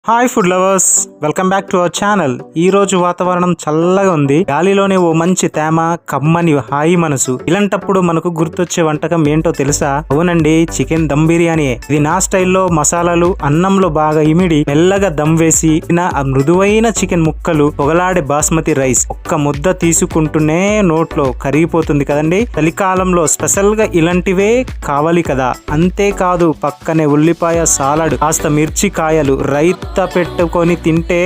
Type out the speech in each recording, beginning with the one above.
Hi food lovers, welcome back to our channel. ఈ రోజు వాతావరణం చల్లగా ఉంది. గాలిలోనే ఓ మంచి తేమ, కమ్మని హాయి మనసు. ఇలాంటప్పుడు మనకు గుర్తొచ్చే వంటకం ఏంటో తెలుసా? అవునండి, చికెన్ దమ్ బిర్యానీ. ఇది నా స్టైల్లో మసాలాలు అన్నంలో బాగా ఇమిడి మెల్లగా దమ్ వేసి ఆ మృదువైన చికెన్ ముక్కలు, పొగలాడే బాస్మతి రైస్ ఒక్క ముద్ద తీసుకుంటూనే నోట్లో కరిగిపోతుంది కదండి. చలికాలంలో స్పెషల్ గా ఇలాంటివే కావాలి కదా. అంతేకాదు, పక్కనే ఉల్లిపాయ సాలడ్, కాస్త మిర్చి కాయలు, రైతా పెట్టుకొని తింటే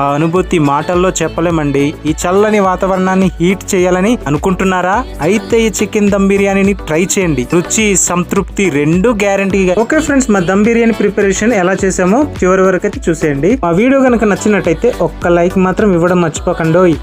ఆ అనుభూతి మాటల్లో చెప్పలేమండి. ఈ చల్లని వాతావరణాన్ని హీట్ చేయాలని అనుకుంటున్నారా? అయితే ఈ చికెన్ దమ్ బిర్యానీని ట్రై చేయండి. రుచి, సంతృప్తి రెండు గ్యారంటీగా. ఓకే ఫ్రెండ్స్, మా దమ్ బిర్యానీ ప్రిపరేషన్ ఎలా చేసామో చివరి వరకు అయితే చూసేయండి. మా వీడియో కనుక నచ్చినట్టయితే ఒక్క లైక్ మాత్రం ఇవ్వడం మర్చిపోకండి.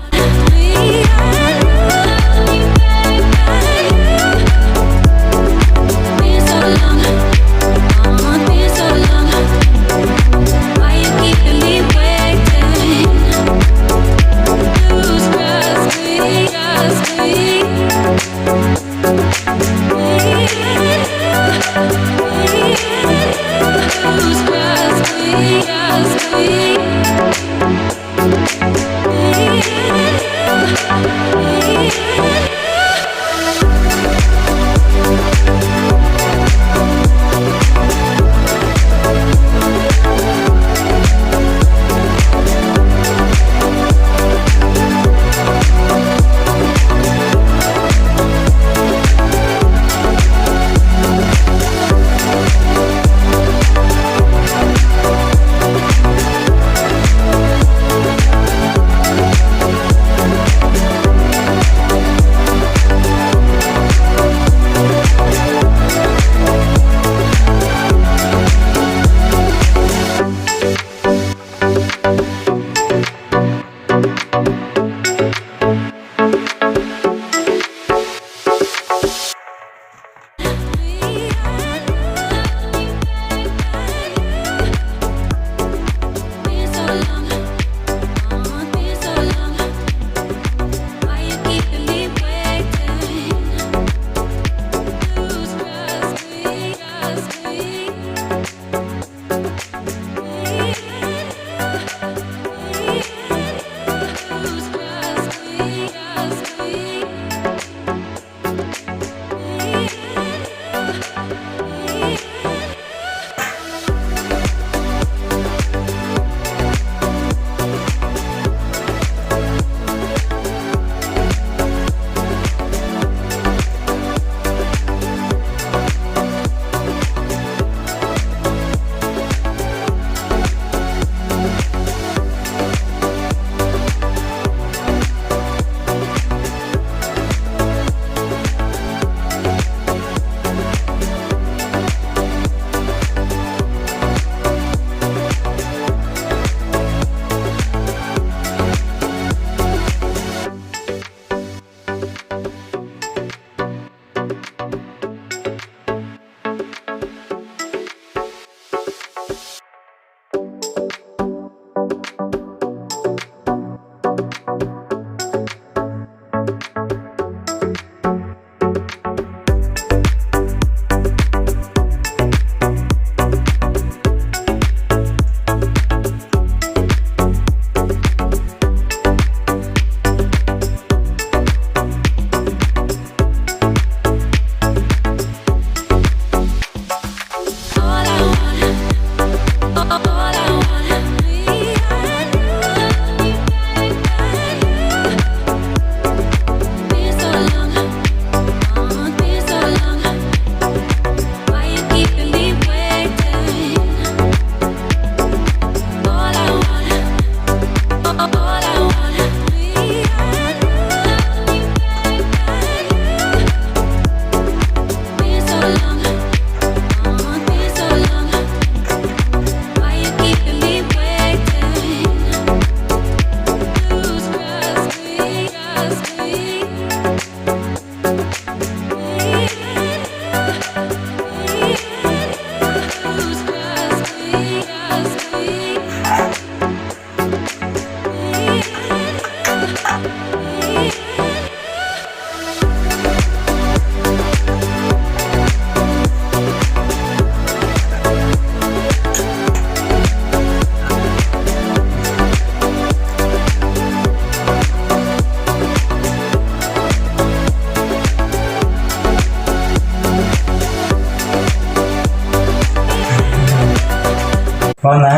బాగుందా?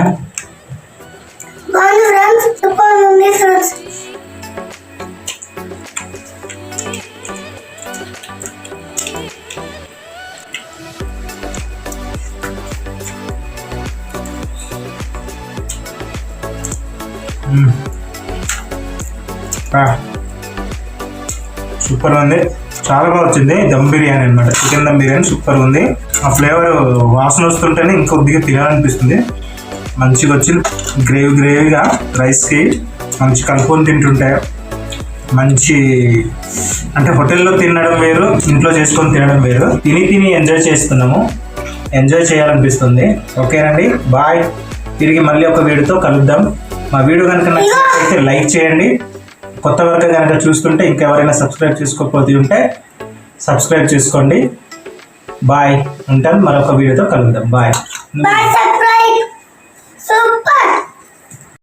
బాగుంది ఫ్రెండ్స్, సూపర్ ఉంది ఫ్రెండ్స్. సూపర్ ఉంది, చాలా బాగా వచ్చింది. దమ్ బిర్యానీ అనమాట, చికెన్ దమ్ బిర్యానీ సూపర్ ఉంది. ఆ ఫ్లేవర్ వాసన వస్తుంటేనే ఇంకొద్దిగా తినాలనిపిస్తుంది. మంచిగా వచ్చింది, గ్రేవీగా రైస్కి మంచి కలుపుకొని తింటుంటే మంచి, అంటే హోటల్లో తినడం వేరు, ఇంట్లో చేసుకొని తినడం వేరు. తిని ఎంజాయ్ చేస్తున్నాము, ఎంజాయ్ చేయాలనిపిస్తుంది. ఓకేనండి, బాయ్. తిరిగి మళ్ళీ ఒక వీడియోతో కలుద్దాం. మా వీడియో కనుక నచ్చినట్లయితే లైక్ చేయండి. కొత్త వరకు కనుక చూస్తుంటే ఇంకెవరైనా సబ్స్క్రైబ్ చేసుకోకపోతే ఉంటే సబ్స్క్రైబ్ చేసుకోండి. బాయ్, ఉంటాను. మరొక వీడియోతో కలుద్దాం. బాయ్. సబ్స్క్రైబ్. సూపర్.